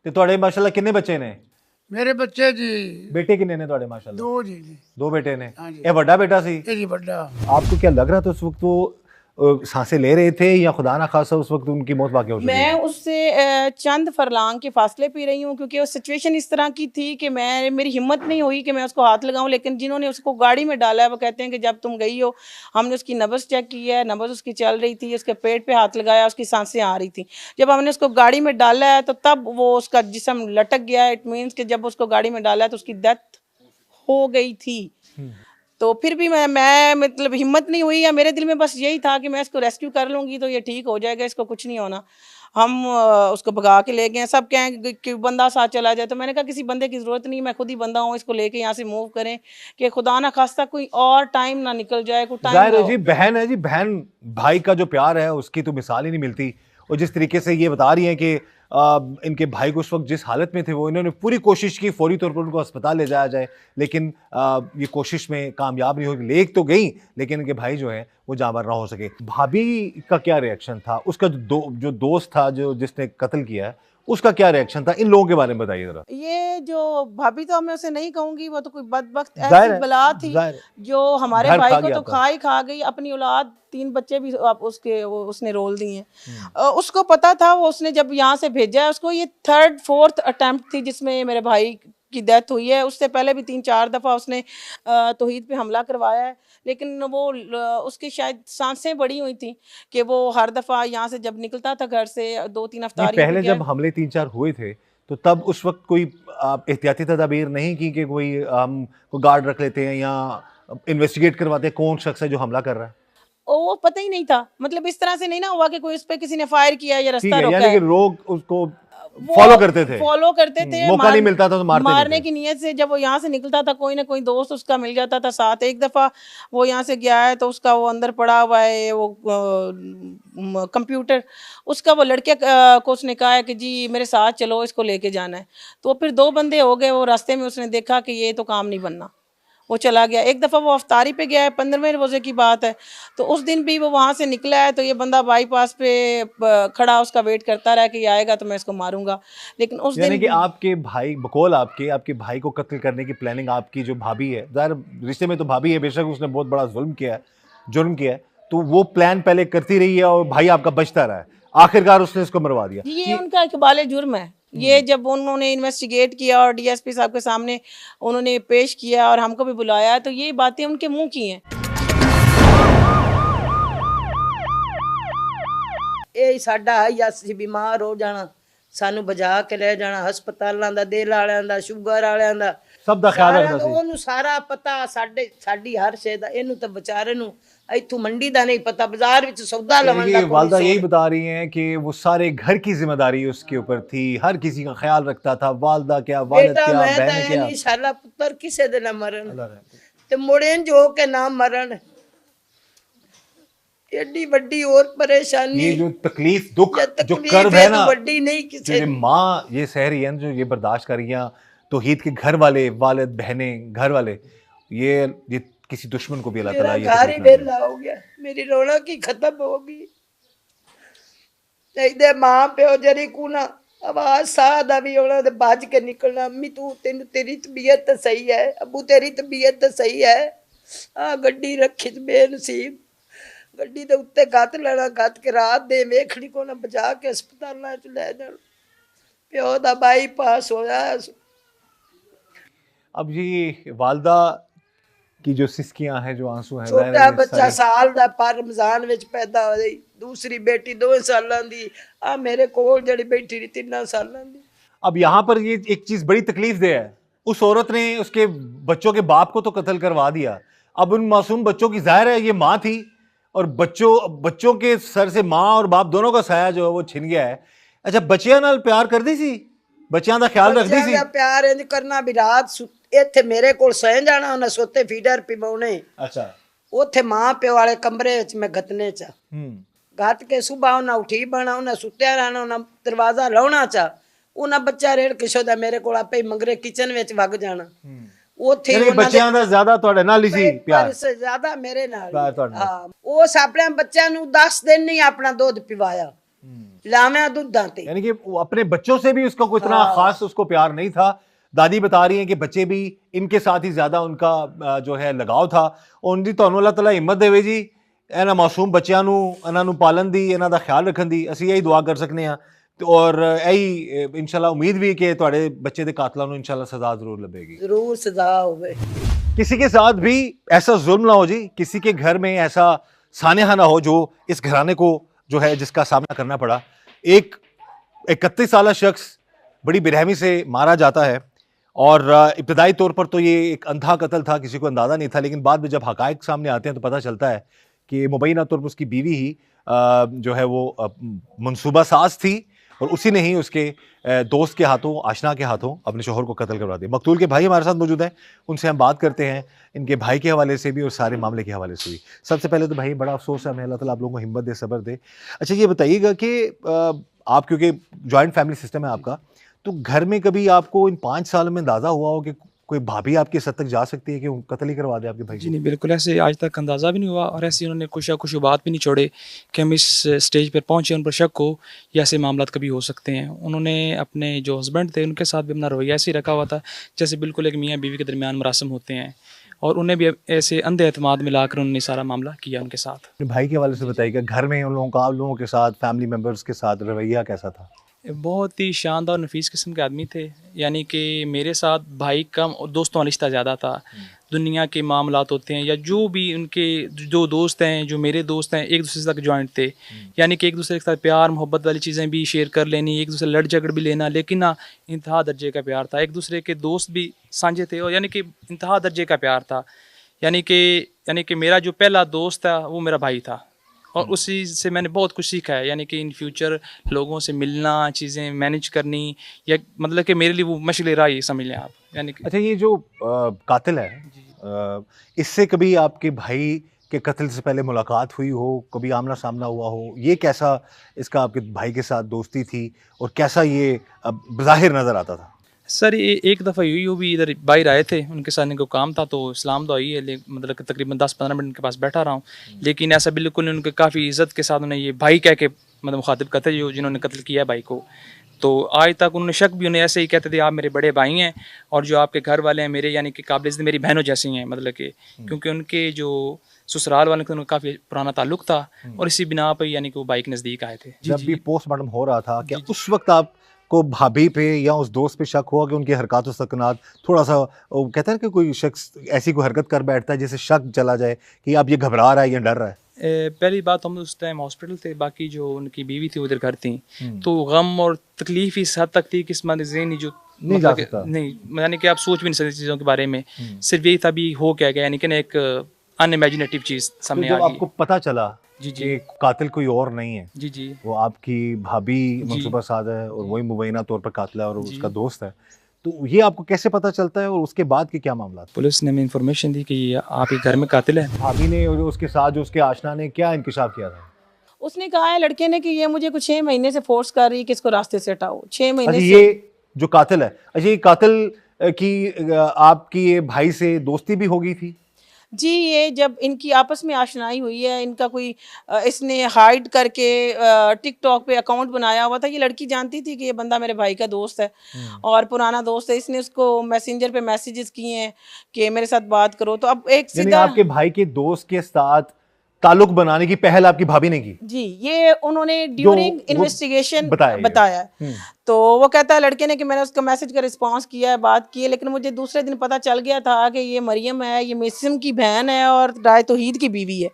ਤੇ ਤੁਹਾਡੇ ਮਾਸ਼ਾਅੱਲਾ ਕਿੰਨੇ ਬੱਚੇ ਨੇ? ਮੇਰੇ ਬੱਚੇ ਜੀ बेटे कितने ने ਤੁਹਾਡੇ माशाल्लाह? 2 जी जी। 2 बेटे ने। हाँ जी। ये बड़ा बेटा सी? ये जी बड़ा। आपको क्या लग रहा था उस वक्त वो सांसें ले रहे थे या खुदा ना खासा उस वक्त उनकी मौत वाक़ई हो चुकी मैं है? उससे चंद फरलांग के फासले पी रही हूँ क्योंकि वो सिचुएशन इस तरह की थी कि मेरी हिम्मत नहीं हुई कि मैं उसको हाथ लगाऊं, लेकिन जिन्होंने उसको गाड़ी में डाला है वो कहते हैं कि जब तुम गई हो हमने उसकी नब्ज़ चेक की है, नब्ज़ उसकी चल रही थी, उसके पेट पे हाथ लगाया, उसकी सांसें आ रही थी। जब हमने उसको गाड़ी में डाला है तो तब वो उसका जिस्म लटक गया है, इट मीन्स कि जब उसको गाड़ी में डाला है तो उसकी डेथ हो गई थी। तो फिर भी मैं मतलब हिम्मत नहीं हुई, या मेरे दिल में बस यही था कि मैं इसको रेस्क्यू कर लूँगी तो ये ठीक हो जाएगा, इसको कुछ नहीं होना। हम उसको भगा के ले गए, सब कहें कि बंदा साथ चला जाए, तो मैंने कहा किसी बंदे की ज़रूरत नहीं, मैं खुद ही बंदा हूँ, इसको लेके यहाँ से मूव करें कि खुदा ना खास्ता कोई और टाइम ना निकल जाए, कोई टाइम जाहिर है जी, बहन है जी, बहन भाई का जो प्यार है उसकी तो मिसाल ही नहीं मिलती। और जिस तरीके से ये बता रही हैं कि इनके भाई को उस वक्त जिस हालत में थे वो इन्होंने पूरी कोशिश की फौरी तौर पर उनको अस्पताल ले जाया जाए, लेकिन ये कोशिश में कामयाब नहीं हुई। ले तो गई लेकिन इनके भाई जो है वो जाँबार ना हो सके। भाभी का क्या रिएक्शन था? उसका जो दोस्त था जो जिसने कत्ल किया है उसका क्या रिएक्शन था? इन लोगों के बारे में बताइए जरा। ये जो भाभी तो मैं उसे नहीं कहूंगी, वो तो कोई बदबख्त जाहिर ऐसी है, बला थी जाहिर है। जो हमारे घर भाई खा को गया तो था। खा ही खा गई, अपनी औलाद 3 बच्चे भी उसने रोल दिए हैं। उसको पता था, वो उसने जब यहाँ से भेजा है उसको, ये 3rd 4th अटेम्प्ट थी जिसमें मेरे भाई की डेथ हुई है। उससे पहले भी 3-4 दफ़ा उसने तौहीद पे हमला करवाया है, लेकिन वो उसकी शायद सांसें बड़ी हुई थी कि वो हर दफ़ा यहाँ से जब निकलता था घर से 2-3 अफ्तारी पहले जब हमले 3-4 हुए थे तो तब उस वक्त कोई एहतियाती तदाबीर नहीं की कि कोई हम गार्ड रख लेते हैं या इन्वेस्टिगेट करवाते हैं कौन शख्स है जो हमला कर रहा है? वो पता ही नहीं था, मतलब इस तरह से नहीं ना हुआ कि कोई उस पे किसी ने फायर किया या ठीक रास्ता है, रोका यानी है। कि लोग उसको वो फॉलो करते थे। मौका नहीं मिलता था तो मारते नहीं मारने थे। की नीयत से जब वो यहाँ से निकलता था कोई ना कोई दोस्त उसका मिल जाता था साथ। एक दफ़ा वो यहाँ से गया है तो उसका वो अंदर पड़ा हुआ है वो कंप्यूटर, उसका वो लड़के को उसने कहा है कि जी मेरे साथ चलो, इसको लेके जाना है। तो फिर 2 बंदे हो गए, वो रास्ते में उसने देखा कि ये तो काम नहीं बनना, वो चला गया। एक दफ़ा वो अफ्तारी पे गया है, 15वें रोज़े की बात है, तो उस दिन भी वो वहाँ से निकला है तो ये बंदा बाईपास पे खड़ा उसका वेट करता रहा कि ये आएगा तो मैं इसको मारूंगा। लेकिन उस यानी दिन कि आपके भाई बकौल आपके भाई को कत्ल करने की प्लानिंग आपकी जो भाभी है, ज़ाहिर रिश्ते में तो भाभी है, बेशक उसने बहुत बड़ा जुर्म किया है, जुर्म किया है, तो वो प्लान पहले करती रही है और भाई आपका बचता रहा है, आखिरकार उसने इसको मरवा दिया। ये उनका इकबाल जुर्म है। ये जब उन्होंने इन्वेस्टिगेट किया और डीएसपी साहब के सामने उन्होंने पेश किया और हमको भी बुलाया, तो ये बातें उनके मुंह की हैं। ਇਹ ਸਾਡਾ ਹੈ ਅਸੀਂ ਬਿਮਾਰ ਹੋ ਜਾਣਾ, ਸਾਨੂੰ ਬਜਾ ਕੇ ਲੈ ਜਾਣਾ ਹਸਪਤਾਲਾਂ ਦਾ, ਦਿਲ ਵਾਲਿਆਂ ਦਾ, ਸ਼ੂਗਰ ਵਾਲਿਆਂ ਦਾ, सब दा ख्याल ਸਾਰਿਆਂ रखना ਦਾ सी। ਉਹਨੂੰ ਸਾਰਾ ਪਤਾ, ਸਾਡੀ ਹਰ ਸ਼ੈ ਦਾ। ਇਹਨੂੰ ਤਾਂ ਵਿਚਾਰੇ ਨੂੰ ਇੱਥੋਂ ਮੰਡੀ ਦਾ नहीं पता, बाजार ਵਿੱਚ ਸੌਦਾ ਲਵਣ यानी ਦਾ कि वालदा यही बता रही हैं कि वो सारे घर की जिम्मेदारी उसके ऊपर थी, हर किसी का ख्याल रखता था, वालदा क्या, वालिद बेटा क्या, मैं तो बहन क्या। इंशाल्लाह पुत्र किसे दे ना मरण ते मुड़े जो के ना मरण। एडी बड़ी और परेशानी, ये जो तकलीफ दुख ये जो तकलीफ कर्ब है है तो ना, बड़ी नहीं जो किसे। ये माँ ये सह रही है, जो ये बर्दाश्त कर रही हैं तौहीद के घर वाले, वालिद, बहनें, घर वाले, ये किसी दुश्मन को भी अल्लाह ताला ये मेरा घर ही तकलीफ ना दे। बेला हो गया, मेरी रौनक ही खत्म हो गई। ਇਹਦੇ ਮਾਂ ਪਿਓ ਜਰੀ ਕੋ ਨਾ ਆਵਾਜ਼ ਸਾਹ ਦਾ ਵੀ ਉਹਨਾਂ ਦੇ ਭੱਜ ਕੇ ਨਿਕਲਣਾ, ਅੰਮੀ ਤੂੰ ਤੇਰੀ ਤਬੀਅਤ ਤਾਂ ਸਹੀ ਹੈ, ਅੱਬੂ ਤੇਰੀ ਤਬੀਅਤ ਤਾਂ ਸਹੀ ਹੈ, ਆ ਗੱਡੀ ਰੱਖੀ ਤੇ ਬੇਨਸੀਬ ਗੱਡੀ ਦੇ ਉੱਤੇ ਗੱਤ ਲੈਣਾ, ਗੱਤ ਕੇ ਰਾਤ ਦੇ ਵੇਖਣੀ ਕੋ ਨਾ ਬਚਾ ਕੇ ਹਸਪਤਾਲਾਂ ਚ ਲੈ ਜਾਣ। ਪਿਓ ਦਾ ਬਾਈਪਾਸ ਹੋਇਆ। अब ये वालदा की जो सिसकियां हैं, जो आंसू हैं, ज़ाहिर है छोटा ये बच्चा सारे- साल ਦਾ ਪਰ ਰਮਜ਼ਾਨ ਵਿੱਚ ਪੈਦਾ ਹੋ ਗਈ, दूसरी बेटी 2 ਸਾਲਾਂ ਦੀ, ਆ ਮੇਰੇ ਕੋਲ ਜਿਹੜੀ ਬੈਠੀ ਰਹੀ 3 ਸਾਲਾਂ ਦੀ। अब यहाँ पर ये एक चीज बड़ी तकलीफ दे है, उस औरत ने उसके बच्चों के बाप को तो कत्ल करवा दिया, अब उन मासूम बच्चों की, जाहिर है ये माँ थी और बच्चों के सर से माँ और बाप दोनों का साया जो है वो छिन गया है। अच्छा, बच्चियां नाल प्यार करती सी, बच्चियां दा ख्याल रखती ਬੱਚਿਆਂ सी। ਦਾ ਪਿਆਰ ਇੰਜ ਕਰਨਾ ਵੀ ਰਾਤ ਇੱਥੇ ਮੇਰੇ ਕੋਲ ਸੌਂ ਜਾਣਾ, ਉਹਨੇ ਸੋਤੇ ਫੀਡਰ ਪਿਵਾਉਣੇ, अच्छा। ਉੱਥੇ ਮਾਂ ਪਿਓ ਵਾਲੇ ਕਮਰੇ ਵਿੱਚ ਮੈਂ ਗਤਨੇ ਚ घट के सुबह उन्हें उठी बना उन्हें सुत्या रहना उन्हें दरवाजा लाउना चा उन्हें बच्चा रेड़ के शोदा मेरे को आपे ही मंगरे किचन विच वग जाना ਉੱਥੇ यानी ਬੱਚਿਆਂ ਦਾ ਜ਼ਿਆਦਾ ਤੁਹਾਡੇ ਨਾਲ ਹੀ ਸੀ ਪਿਆਰ ਪਰ ਸੇ ਜ਼ਿਆਦਾ ਮੇਰੇ ਨਾਲ ਪਿਆਰ ਹੀ। ਤੁਹਾਡੇ ਨਾਲ। ਹਾਂ ਉਸ ਆਪਣੇ ਬੱਚਿਆਂ ਨੂੰ 10 ਦਿਨ नहीं अपना दूध पिवाया लाव्या दूधां ते यानी कि वो अपने बच्चों से भी उसका कोई इतना खास उसको प्यार नहीं था। दादी बता रही हैं कि बच्चे भी इनके साथ ही ज्यादा उनका जो है लगाव था। और जी ਤੁਹਾਨੂੰ ਅੱਲਾਹ ਤਾਲਾ ਹਿੰਮਤ ਦੇਵੇ ਜੀ ਇਹਨਾਂ ਮਾਸੂਮ ਬੱਚਿਆਂ ਨੂੰ ਇਹਨਾਂ ਨੂੰ ਪਾਲਣ ਦੀ ਇਹਨਾਂ ਦਾ ਖਿਆਲ ਰੱਖਣ ਦੀ ਅਸੀਂ ਇਹੀ ਦੁਆ ਕਰ ਸਕਨੇ ਆ और यही इंशाल्लाह उम्मीद भी कि ਤੁਹਾਡੇ ਬੱਚੇ ਦੇ ਕਾਤਲਾਂ ਨੂੰ इंशाल्लाह सजा जरूर लभेगी। जरूर सजा होवे। किसी के साथ भी ऐसा जुल्म ना हो जी, किसी के घर में ऐसा सानेहा ना हो जो इस घराने को जो है जिसका सामना करना पड़ा। एक 31 साल शख्स बड़ी बेरहमी से मारा जाता है और इब्तदाई तौर पर तो ये एक अंधा कत्ल था, किसी को अंदाज़ा नहीं था, लेकिन बाद में जब हकायक सामने आते हैं तो पता चलता है कि मुबैना तौर पर उसकी बीवी ही जो है वो मनसूबा साज थी और उसी ने ही उसके दोस्त के हाथों, आशना के हाथों अपने शोहर को कत्ल करवा दिया। मकतूल के भाई हमारे साथ मौजूद हैं, उनसे हम बात करते हैं इनके भाई के हवाले से भी और सारे मामले के हवाले से भी। सबसे पहले तो भाई बड़ा अफसोस है, हमें अल्लाह ताला आप लोगों को हिम्मत दे, सब्र दे। अच्छा ये बताइएगा कि आप क्योंकि जॉइंट फैमिली सिस्टम है आपका, तो घर में कभी आपको इन 5 सालों में अंदाज़ा हुआ हो कि कोई भाभी आपके इस हद तक जा सकती है कि कत्ल ही करवा दे आपके भाई जी को? नहीं, बिल्कुल ऐसे आज तक अंदाज़ा भी नहीं हुआ और ऐसे उन्होंने कुछ बात भी नहीं छोड़े कि हम इस स्टेज पर पहुँचे उन पर शक हो या ऐसे मामला कभी हो सकते हैं। उन्होंने अपने जो हस्बैंड थे उनके साथ भी अपना रवैया ऐसे ही रखा हुआ था जैसे बिल्कुल एक मियाँ बीवी के दरमियान मरासम होते हैं और उन्हें भी ऐसे अंधे एतमाद में लाकर उन्होंने सारा मामला किया उनके साथ। अपने भाई के हवाले से बताइएगा, घर में उन लोगों का, आप लोगों के साथ, फैमिली मेम्बर्स के साथ रवैया कैसा था? बहुत ही शानदार नफीस किस्म के आदमी थे, यानी कि मेरे साथ भाई कम और दोस्तों वाला रिश्ता ज़्यादा था। दुनिया के मामलात होते हैं या जो भी उनके जो दोस्त हैं, जो मेरे दोस्त हैं, एक दूसरे से तक जॉइंट थे, यानी कि एक दूसरे के साथ प्यार मोहब्बत वाली चीज़ें भी शेयर कर लेनी, एक दूसरे लड़ झगड़ भी लेना, लेकिन ना इंतहा दर्जे का प्यार था। एक दूसरे के दोस्त भी साझे थे और यानी कि इंतहा दर्जे का प्यार था। यानी कि मेरा जो पहला दोस्त था वो मेरा भाई था और उसी से मैंने बहुत कुछ सीखा है, यानी कि इन फ्यूचर लोगों से मिलना, चीज़ें मैनेज करनी, या मतलब कि मेरे लिए वो मशग़ले राह ही समझ लें आप। यानी कि अच्छा ये जो कातिल है, इससे कभी आपके भाई के कत्ल से पहले मुलाकात हुई हो, कभी आमना सामना हुआ हो? ये कैसा इसका आपके भाई के साथ दोस्ती थी और कैसा ये बज़ाहिर नज़र आता था? सर ये एक दफ़ा हुई, वो भी इधर बाहर आए थे, उनके साथ इनको काम था तो इस्लाम तो आई है, मतलब कि तकरीबन 10-15 मिनट उनके पास बैठा रहा हूँ, लेकिन ऐसा बिल्कुल नहीं, उनके काफ़ी इज़्ज़त के साथ उन्हें ये भाई कह के मतलब मुखातिब करते थे जो जिन्होंने कत्ल किया भाई को। तो आज तक उन्होंने शक भी उन्हें ऐसे ही कहते थे आप मेरे बड़े भाई हैं और जो आपके घर वाले हैं मेरे यानी कि काबिल इज़्ज़त मेरी बहनों जैसी हैं, मतलब कि क्योंकि उनके जो ससुराल वाले थे उनका काफ़ी पुराना ताल्लुक था और इसी बिना पर यानी कि वो भाई के नज़दीक आए थे। जब भी पोस्टमार्टम हो रहा था क्या उस वक्त आप को भाभी पे या उस दोस्त पे शक हुआ कि उनकी हरकत और सकनात थोड़ा सा, वो कहते हैं कि कोई शख्स ऐसी कोई हरकत कर बैठता है जिससे शक चला जाए कि अब ये घबरा रहा है या डर रहा है? पहली बात हम उस टाइम हॉस्पिटल थे, बाकी जो उनकी बीवी थी उधर घर थी, तो गम और तकलीफ इस हद तक थी कि इस ज़हनी जो नहीं जा सकता, नहीं यानी कि आप सोच भी नहीं सकते चीज़ों के बारे में, सिर्फ यही था भी हो क्या गया, यानी कि ना एक अनइमेजिनेटिव चीज़ सामने तो आ जब गई। आपको पता चला जी कि कातिल कोई और नहीं है, जी जी वो आपकी भाभी मनसूबा साज है और वही मुबैना तौर पर कातिल है और उसका दोस्त है, तो ये आपको कैसे पता चलता है और उसके बाद के क्या मामला? पुलिस ने हमें इन्फॉर्मेशन दी कि ये आपके घर में कातिल है। भाभी ने और उसके साथ जो उसके आशना ने क्या इंकशाफ किया था? उसने कहा है लड़के ने कि ये मुझे कुछ 6 महीने से फोर्स कर रही है कि इसको रास्ते से हटाओ। 6 महीने अच्छा से। ये जो कातिल है, अच्छा ये कातिल की आपकी ये भाई से दोस्ती भी हो गई थी? जी, ये जब इनकी आपस में आशनाई हुई है, इनका कोई इसने हाइड करके टिकटॉक पे अकाउंट बनाया हुआ था। ये लड़की जानती थी कि ये बंदा मेरे भाई का दोस्त है और पुराना दोस्त है। इसने उसको मैसेंजर पे मैसेजेस किए हैं कि मेरे साथ बात करो, तो अब एक यानी सीधा आपके भाई के दोस्त के साथ ताल्लुक बनाने की पहल आपकी भाभी ने की? जी, ये उन्होंने ड्यूरिंग वो इन्वेस्टिगेशन बताया है। तो वो कहता है लड़के ने कि मैंने उसका मैसेज का रिस्पांस किया है, बात की है, लेकिन मुझे दूसरे दिन पता चल गया था कि ये मरियम है, ये मिसिम की बहन है और राय तौहीद की बीवी है।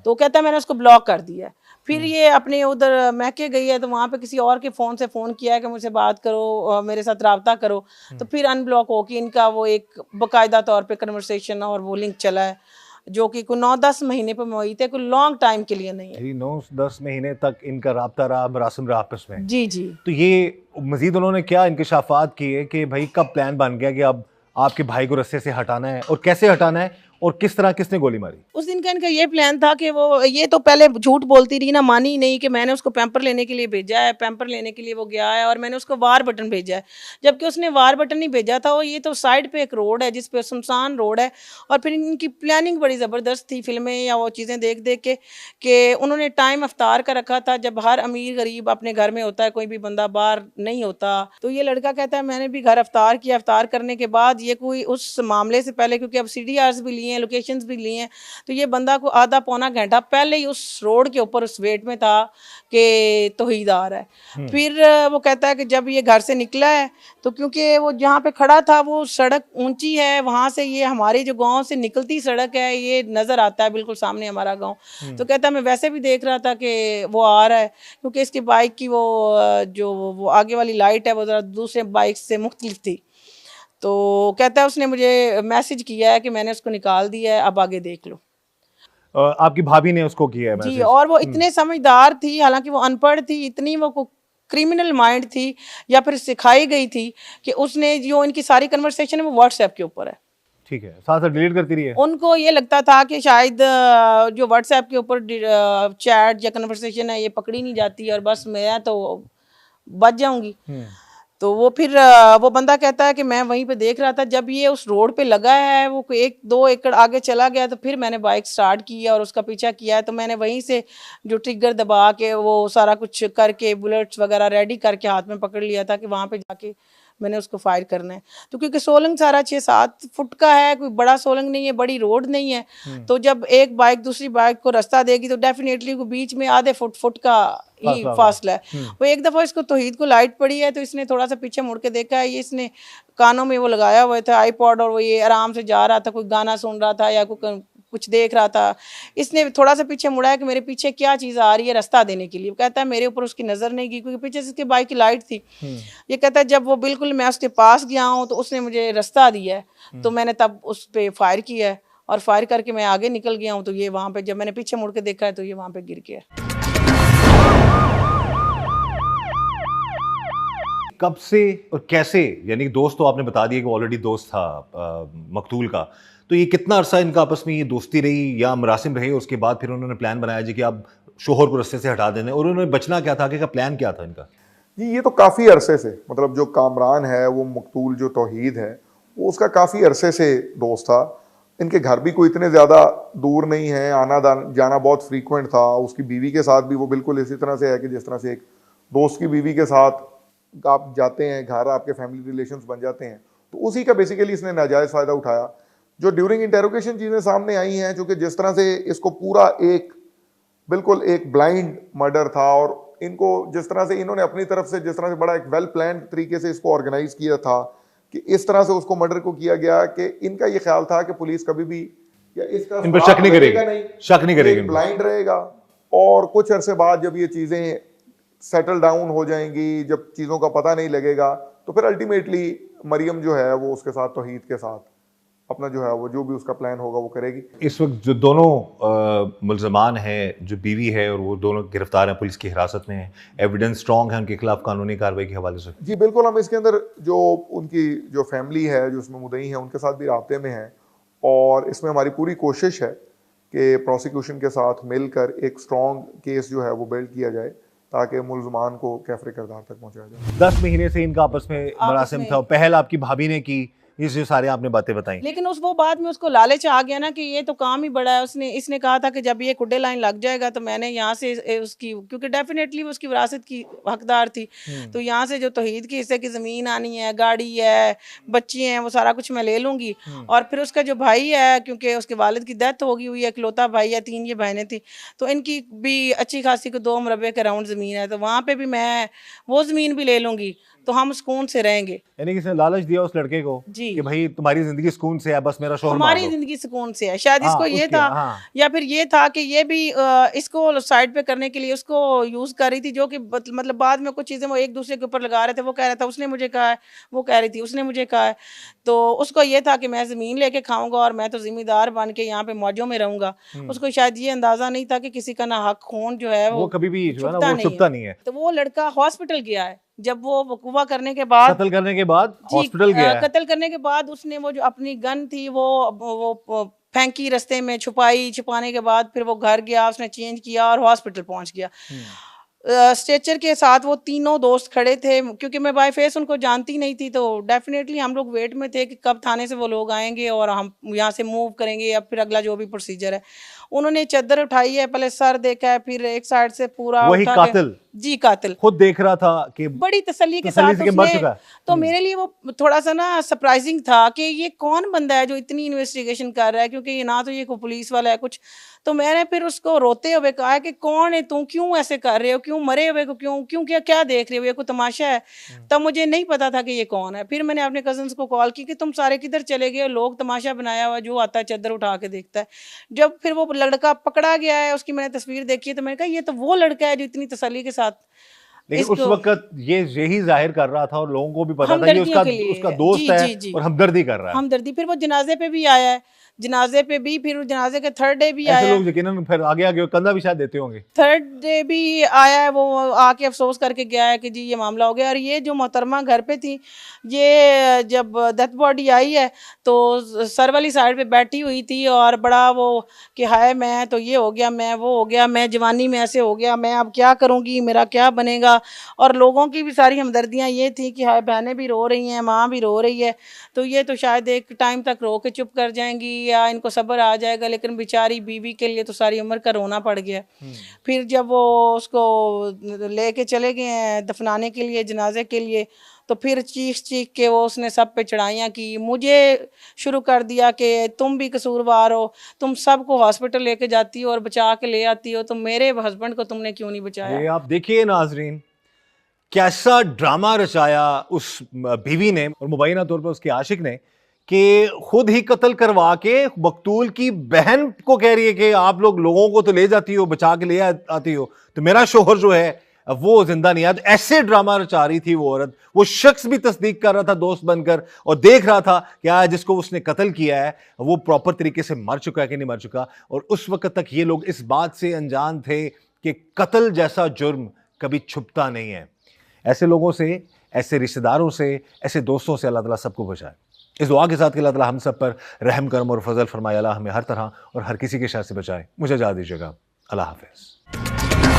तो कहता है मैंने उसको ब्लॉक कर दिया है। फिर ये अपने उधर महके गई है तो वहाँ पे किसी और के फ़ोन से फ़ोन किया है कि मुझसे बात करो, मेरे साथ रब्ता करो, तो फिर अनब्लॉक हो के इनका वो एक बाकायदा तौर पे कन्वर्सेशन और वो लिंक चला है जो कि कोई 9-10 महीने पर हुई थी, कोई लॉन्ग टाइम के लिए नहीं है। 9-10 महीने तक इनका राब्ता रहा, मरासिम रहा आपस में। जी जी। तो ये मजीद उन्होंने क्या इंकशाफात किए कि भाई कब प्लान बन गया कि अब आपके भाई को रस्से से हटाना है और कैसे हटाना है, और किस तरह किसने गोली मारी? उस दिन का इनका ये प्लान था कि वो ये तो पहले झूठ बोलती रही ना, मानी नहीं कि मैंने उसको पैम्पर लेने के लिए भेजा है, पैम्पर लेने के लिए वो गया है और मैंने उसको वार बटन भेजा है, जबकि उसने वार बटन नहीं भेजा था। वो ये तो साइड पे एक रोड है जिस पे सुनसान रोड है, और फिर इनकी प्लानिंग बड़ी ज़बरदस्त थी फिल्में या वो चीज़ें देख देख के कि उन्होंने टाइम अफ्तार का रखा था, जब हर अमीर गरीब अपने घर में होता है, कोई भी बंदा बाहर नहीं होता। तो ये लड़का कहता है मैंने भी घर अफ्तार किया, अफ्तार करने के बाद ये कोई उस मामले से पहले, क्योंकि अब CDRs भी लिए हैं, लोकेशंस भी लिए हैं, तो ये बंदा को आधा पौना घंटा पहले ही उस रोड के ऊपर उस वेट में था कि तौहीद आ रहा है। फिर वो कहता है कि जब ये घर से निकला है तो क्योंकि वो जहाँ पे खड़ा था वो सड़क ऊंची है, वहाँ से ये हमारे जो गांव से निकलती सड़क है, ये नज़र आता है बिल्कुल सामने हमारा गांव। तो कहता है मैं वैसे भी देख रहा था कि वो आ रहा है, क्योंकि इसकी बाइक की वो जो वो आगे वाली लाइट है वो ज़रा दूसरे बाइक से मुख्तलिफ थी। तो कहता है उसने मुझे मैसेज किया है कि मैंने उसको निकाल दिया है, अब आगे देख लो। आपकी भाभी ने उसको किया है जी, मैसेज? और वो इतने समझदार थी, हालांकि वो अनपढ़ थी, इतनी वो क्रिमिनल माइंड थी या फिर सिखाई गई थी कि उसने जो इनकी सारी कन्वर्सेशन है वो व्हाट्सएप के ऊपर है। ठीक है, साथ साथ डिलीट करती रही है। उनको ये लगता था कि शायद जो व्हाट्सएप के ऊपर चैट या कन्वर्सेशन है ये पकड़ी नहीं जाती और बस मैं तो बच जाऊंगी। तो वो फिर वो बंदा कहता है कि मैं वहीं पे देख रहा था, जब ये उस रोड पे लगा है वो 1-2 एकड़ आगे चला गया तो फिर मैंने बाइक स्टार्ट की और उसका पीछा किया है। तो मैंने वहीं से जो ट्रिगर दबा के वो सारा कुछ करके बुलेट्स वगैरह रेडी करके हाथ में पकड़ लिया था कि वहाँ पे जाके मैंने उसको फायर करना है। तो क्योंकि सोलंग सारा 6-7 फुट का है, कोई बड़ा सोलंग नहीं है, बड़ी रोड नहीं है, तो जब एक बाइक दूसरी बाइक को रास्ता देगी तो डेफिनेटली वो बीच में आधे फुट का ही फासला है। वो एक दफ़ा इसको तौहीद को लाइट पड़ी है तो इसने थोड़ा सा पीछे मुड़ के देखा है, ये इसने कानों में वो लगाया हुआ था आईपॉड और वो ये आराम से जा रहा था, कोई गाना सुन रहा था या कुछ देख रहा था। इसने थोड़ा सा पीछे मुड़ा है कि मेरे पीछे क्या चीज़ आ रही है रास्ता देने के लिए। कहता है मेरे ऊपर उसकी नज़र नहीं गई क्योंकि पीछे से इसके बाइक की लाइट थी। ये कहता है जब वो बिल्कुल मैं उसके पास गया हूँ तो उसने मुझे रास्ता दिया है, तो मैंने तब उस पर फायर किया है और फायर करके मैं आगे निकल गया हूँ। तो ये वहाँ पे जब मैंने पीछे मुड़ के देखा है तो ये वहाँ पे गिर गया। कब से और कैसे, यानी कि दोस्त तो आपने बता दिया कि ऑलरेडी दोस्त था मकतूल का, तो ये कितना अरसा इनका आपस में ये दोस्ती रही या मरासिम रहे, उसके बाद फिर उन्होंने प्लान बनाया जी कि अब शोहर को रास्ते से हटा देने, और उन्होंने बचना क्या था, आगे का प्लान क्या था इनका? जी ये तो काफ़ी अरसे से, मतलब जो कामरान है वो मकतूल जो तौहीद है वो उसका काफ़ी अरसे से दोस्त था। इनके घर भी कोई इतने ज़्यादा दूर नहीं है, आना जाना बहुत फ्रीक्वेंट था। उसकी बीवी के साथ भी वो बिल्कुल इसी तरह से है कि जिस तरह से एक दोस्त की बीवी के साथ आप जाते हैं घर, आपके फैमिली रिलेशंस बन जाते हैं, तो उसी का बेसिकली इसने नाजायज़ फ़ायदा उठाया। जो ड्यूरिंग इंटेरोगेशन चीज़ें सामने आई हैं, चूँकि जिस तरह से इसको पूरा बिल्कुल एक ब्लाइंड मर्डर था और इनको जिस तरह से इन्होंने अपनी तरफ से जिस तरह से बड़ा एक वेल प्लान तरीके से इसको ऑर्गेनाइज किया था कि इस तरह से उसको मर्डर को किया गया कि इनका ये ख्याल था कि पुलिस कभी भी या इसका इन पर शक नहीं करेगी, शक नहीं करेगी, ब्लाइंड रहेगा। और कुछ अरसे बाद जब ये चीज़ें सेटल डाउन हो जाएंगी, जब चीज़ों का पता नहीं लगेगा, तो फिर अल्टीमेटली मरियम जो है वो उसके साथ तौहीद के साथ अपना जो है वो जो भी उसका प्लान होगा वो करेगी। इस वक्त जो दोनों मुल्जमान हैं, जो बीवी है और वो दोनों गिरफ्तार हैं, पुलिस की हिरासत में हैं, एविडेंस स्ट्रॉन्ग है उनके खिलाफ कानूनी कार्रवाई के हवाले से? जी बिल्कुल, हम इसके अंदर जो उनकी जो फैमिली है जो उसमें मुद्दई है उनके साथ भी राब्ते में हैं और इसमें हमारी पूरी कोशिश है कि प्रोसिक्यूशन के साथ मिलकर एक स्ट्रॉन्ग केस जो है वो बिल्ड किया जाए ताकि मुल्जमान को कैफरे किरदार तक पहुंचाया जाए। 10 महीने से इनका आपस में मरासिम था, पहल आपकी भाभी ने की, ये जो सारे आपने बातें बताई, लेकिन वो बाद में उसको लालच आ गया ना कि ये तो काम ही बड़ा है। इसने कहा था कि जब ये कुड्डे लाइन लग जाएगा तो मैंने यहाँ से उसकी, क्योंकि डेफिनेटली वो उसकी विरासत की हकदार थी, तो यहाँ से जो तौहीद के हिस्से की ज़मीन आनी है, गाड़ी है, बच्ची हैं, वो सारा कुछ मैं ले लूँगी। और फिर उसका जो भाई है, क्योंकि उसके वालिद की डेथ हो गई हुई है, इकलौता भाई है, 3 ये बहनें थी, तो इनकी भी अच्छी खासी को 2 मरबे के राउंड ज़मीन है, तो वहाँ पर भी मैं वो ज़मीन भी ले लूँगी तो हम सुकून से रहेंगे। यानी किसने लालच दिया उस लड़के को जी कि भाई तुम्हारी जिंदगी सुकून से है, बस मेरा शोहर मार हमारी दो। जिंदगी सुकून से है, शायद इसको ये उसकी, था या फिर ये था कि ये भी इसको साइड पे करने के लिए उसको यूज कर रही थी, जो कि मतलब बाद में कुछ चीजें वो एक दूसरे के ऊपर लगा रहे थे। वो कह रहा था उसने मुझे कहा है, वो कह रही थी उसने मुझे कहा है, तो उसको ये था कि मैं जमीन लेके खाऊंगा और मैं तो जिम्मेदार बन के यहाँ पे मौजों में रहूंगा। उसको शायद ये अंदाजा नहीं था कि किसी का ना हक खून जो है वो कभी भी जो है ना वो छुपता नहीं है। तो वो लड़का हॉस्पिटल गया है, जब वो वकूवा करने के बाद, कत्ल करने के बाद हॉस्पिटल गया है। कत्ल करने के बाद उसने वो जो अपनी गन थी वो फेंकी रास्ते में, छुपाने के बाद फिर वो घर गया, उसने चेंज किया और हॉस्पिटल पहुंच गया। स्ट्रेचर के साथ वो तीनों दोस्त खड़े थे, क्योंकि मैं बाय फेस उनको जानती नहीं थी, तो डेफिनेटली हम लोग वेट में थे कि कब थाने से वो लोग आएंगे और हम यहाँ से मूव करेंगे या फिर अगला जो भी प्रोसीजर है। उन्होंने चादर उठाई है, पहले सर देखा है, फिर एक साइड से पूरा वही उठा के- कातिल जी कातिल खुद देख रहा था कि बड़ी तसल्ली के तसल्ली साथ से कि मर उसने, चुका है। तो मेरे लिए वो थोड़ा सा ना सरप्राइजिंग था कि ये कौन बंदा है जो इतनी इन्वेस्टिगेशन कर रहा है, क्योंकि ये ना तो ये कोई पुलिस वाला है कुछ। तो मैंने फिर उसको रोते हुए कहा कि कौन है तू, क्यों ऐसे कर रहे हो, क्यों मरे हुए को क्यों क्यों क्या क्या देख रहे हो, ये कोई तमाशा है। तब मुझे नहीं पता था कि ये कौन है। फिर मैंने अपने कजन्स को कॉल की कि तुम सारे किधर चले गए, लोग तमाशा बनाया हुआ, जो आता है चादर उठा के देखता है। जब फिर वो लड़का पकड़ा गया है, उसकी मैंने तस्वीर देखी है, तो मैंने कहा ये तो वो लड़का है जो इतनी तसल्ली के साथ लेकिन उस वक्त ये यही जाहिर कर रहा था और लोगों को भी पता था कि हमदर्दियों के लिए उसका है। दोस्त जी, है जी, जी। और हमदर्दी कर रहा है। हमदर्दी। फिर वो जनाजे पे भी आया है, जनाजे पे भी, फिर जनाजे के थर्ड डे भी ऐसे आया लोग यकीनन फिर आगे आगे कंधा भी शायद देते होंगे। थर्ड डे भी आया है, वो आके अफसोस करके गया है कि जी ये मामला हो गया। और ये जो मोहतरमा घर पे थी, ये जब डेथ बॉडी आई है तो सर वाली साइड पे बैठी हुई थी और बड़ा वो कि हाय मैं तो ये हो गया, मैं वो हो गया, मैं जवानी में ऐसे हो गया, मैं अब क्या करूँगी, मेरा क्या बनेगा। और लोगों की भी सारी हमदर्दियाँ ये थी कि हाय बहनें भी रो रही हैं, माँ भी रो रही है, तो ये तो शायद एक टाइम तक रो के चुप कर जाएंगी या इनको सब्र आ जाएगा। लेकिन बेचारी बीवी के लिए तो सारी उम्र का रोना पड़ गया। फिर जब वो उसको लेके चले गए हैं दफनाने के लिए, जनाजे के लिए, तो फिर चीख के वो उसने सब पे चढ़ाइयाँ की, मुझे शुरू कर दिया कि तुम भी कसूरवार हो, तुम सबको हॉस्पिटल लेके जाती हो और बचा के ले आती हो, तो मेरे हस्बैंड को तुमने क्यों नहीं बचाया। ये आप देखिए नाजरीन, कैसा ड्रामा रचाया उस बीवी ने और मुबैना तौर पर उसके आशिक ने कि खुद ही कत्ल करवा के मकतूल की बहन को कह रही है कि आप लोगों को तो ले जाती हो, बचा के ले आती हो, तो मेरा शोहर जो है वो जिंदा नहीं है। तो ऐसे ड्रामा रचा रही थी वो औरत। वो शख्स भी तस्दीक कर रहा था दोस्त बनकर और देख रहा था क्या जिसको उसने कत्ल किया है वो प्रॉपर तरीके से मर चुका है कि नहीं मर चुका। और उस वक्त तक ये लोग इस बात से अनजान थे कि कत्ल जैसा जुर्म कभी छुपता नहीं है। ऐसे लोगों से, ऐसे रिश्तेदारों से, ऐसे दोस्तों से अल्लाह ताला सबको बचाए। इस दुआ के साथ कि अल्लाह ताला हम सब पर रहम करम और फजल फरमाए। अल्लाह हमें हर तरह और हर किसी के शर से बचाए। मुझे इजाज़त दीजिएगा। अल्लाह हाफिज़।